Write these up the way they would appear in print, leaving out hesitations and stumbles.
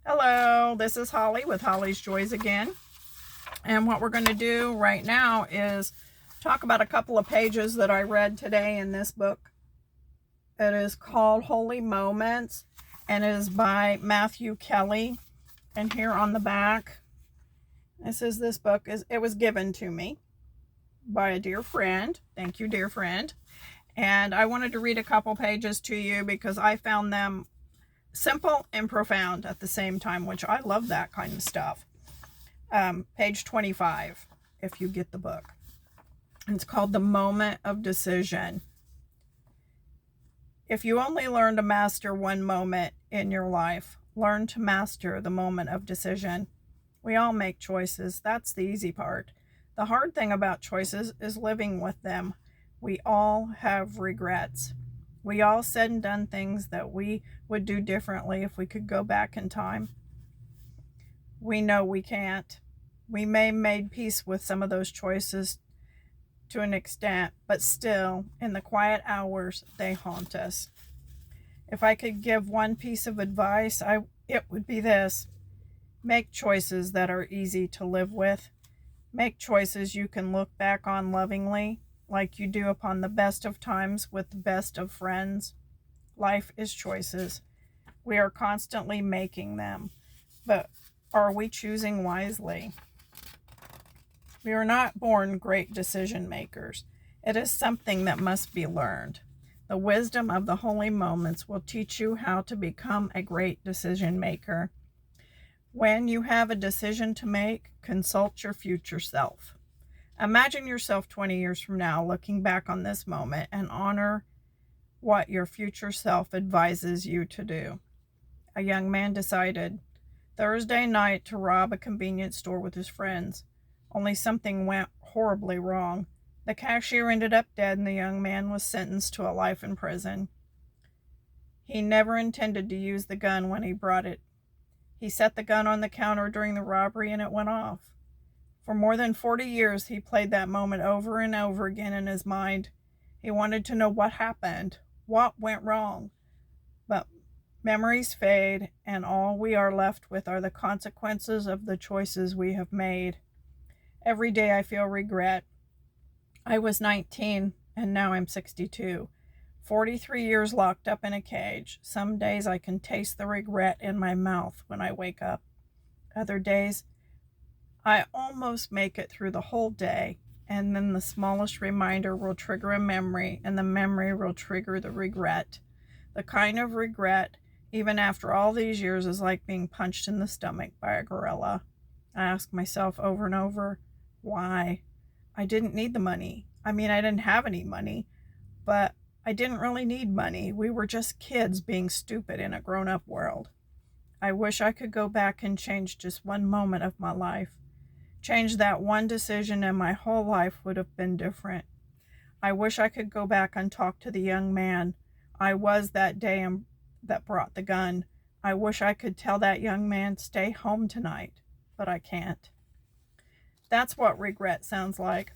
Hello, this is Holly with Holly's Joys again. And what we're going to do right now is talk about a couple of pages that I read today in this book. It is called Holy Moments and it is by Matthew Kelly. And here on the back, it says this book it was given to me by a dear friend. Thank you, dear friend. And I wanted to read a couple pages to you because I found them simple and profound at the same time, which I love that kind of stuff. Page 25, if you get the book. It's called The Moment of Decision. If you only learn to master one moment in your life, learn to master the moment of decision. We all make choices. That's the easy part. The hard thing about choices is living with them. We all have regrets. We all said and done things that we would do differently if we could go back in time. We know we can't. We may have made peace with some of those choices to an extent, but still, in the quiet hours, they haunt us. If I could give one piece of advice, it would be this. Make choices that are easy to live with. Make choices you can look back on lovingly, like you do upon the best of times with the best of friends. Life is choices. We are constantly making them, but are we choosing wisely? We are not born great decision makers. It is something that must be learned. The wisdom of the holy moments will teach you how to become a great decision maker. When you have a decision to make, consult your future self. Imagine yourself 20 years from now looking back on this moment and honor what your future self advises you to do. A young man decided Thursday night to rob a convenience store with his friends. Only something went horribly wrong. The cashier ended up dead and the young man was sentenced to a life in prison. He never intended to use the gun when he brought it. He set the gun on the counter during the robbery and it went off. For more than 40 years, he played that moment over and over again in his mind. He wanted to know what happened, what went wrong. But memories fade, and all we are left with are the consequences of the choices we have made. Every day I feel regret. I was 19, and now I'm 62. 43 years locked up in a cage. Some days I can taste the regret in my mouth when I wake up. Other days, I almost make it through the whole day, and then the smallest reminder will trigger a memory, and the memory will trigger the regret. The kind of regret, even after all these years, is like being punched in the stomach by a gorilla. I ask myself over and over, why? I didn't need the money. I didn't have any money, but I didn't really need money. We were just kids being stupid in a grown-up world. I wish I could go back and change just one moment of my life. Change that one decision and my whole life would have been different. I wish I could go back and talk to the young man I was that day that brought the gun. I wish I could tell that young man, stay home tonight, but I can't. That's what regret sounds like.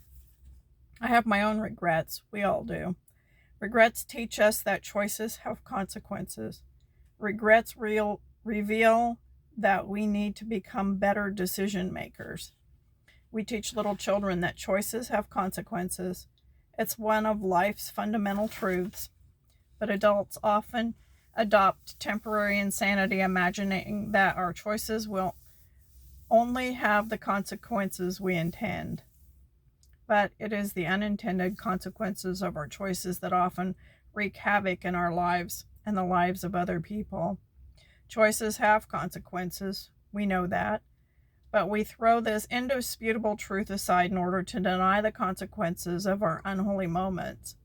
I have my own regrets. We all do. Regrets teach us that choices have consequences. Regrets reveal that we need to become better decision makers. We teach little children that choices have consequences. It's one of life's fundamental truths. But adults often adopt temporary insanity, imagining that our choices will only have the consequences we intend. But it is the unintended consequences of our choices that often wreak havoc in our lives and the lives of other people. Choices have consequences. We know that. But we throw this indisputable truth aside in order to deny the consequences of our unholy moments.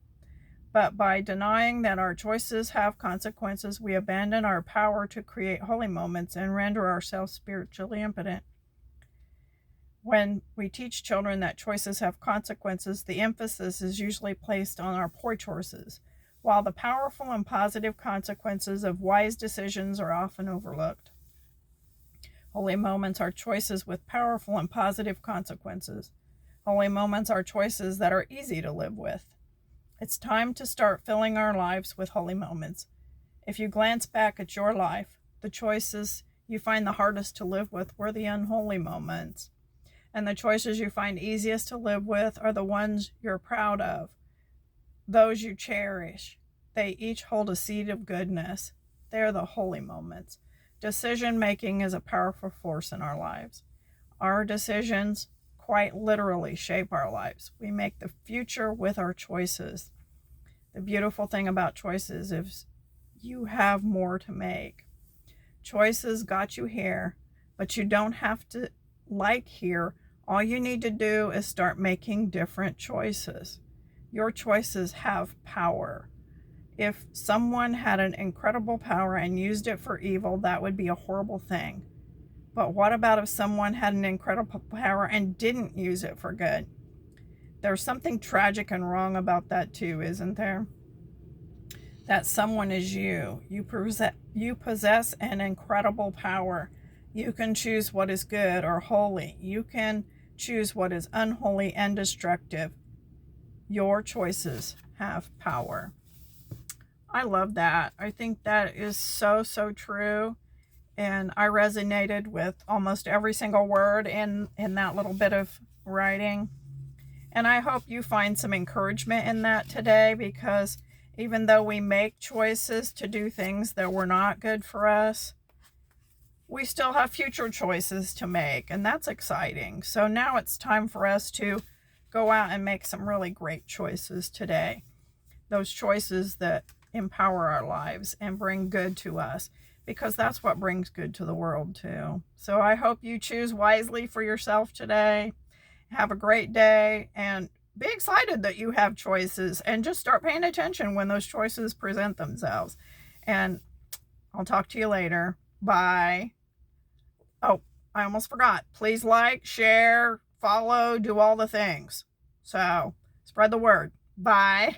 But by denying that our choices have consequences, we abandon our power to create holy moments and render ourselves spiritually impotent. When we teach children that choices have consequences, the emphasis is usually placed on our poor choices, while the powerful and positive consequences of wise decisions are often overlooked. Holy moments are choices with powerful and positive consequences. Holy moments are choices that are easy to live with. It's time to start filling our lives with holy moments. If you glance back at your life, the choices you find the hardest to live with were the unholy moments. And the choices you find easiest to live with are the ones you're proud of, those you cherish. They each hold a seed of goodness. They're the holy moments. Decision making is a powerful force in our lives. Our decisions quite literally shape our lives. We make the future with our choices. The beautiful thing about choices is you have more to make. Choices got you here, but you don't have to like here. All you need to do is start making different choices. Your choices have power. If someone had an incredible power and used it for evil, that would be a horrible thing. But what about if someone had an incredible power and didn't use it for good? There's something tragic and wrong about that too, isn't there? That someone is you. You possess an incredible power. You can choose what is good or holy. You can choose what is unholy and destructive. Your choices have power. I love that. I think that is so, so true. And I resonated with almost every single word in that little bit of writing. And I hope you find some encouragement in that today, because even though we make choices to do things that were not good for us, we still have future choices to make, and that's exciting. So now it's time for us to go out and make some really great choices today. Those choices that empower our lives and bring good to us, because that's what brings good to the world too. So I hope you choose wisely for yourself today. Have a great day and be excited that you have choices, and just start paying attention when those choices present themselves. And I'll talk to you later. Bye. Oh, I almost forgot. Please like, share, follow, do all the things. So spread the word. Bye.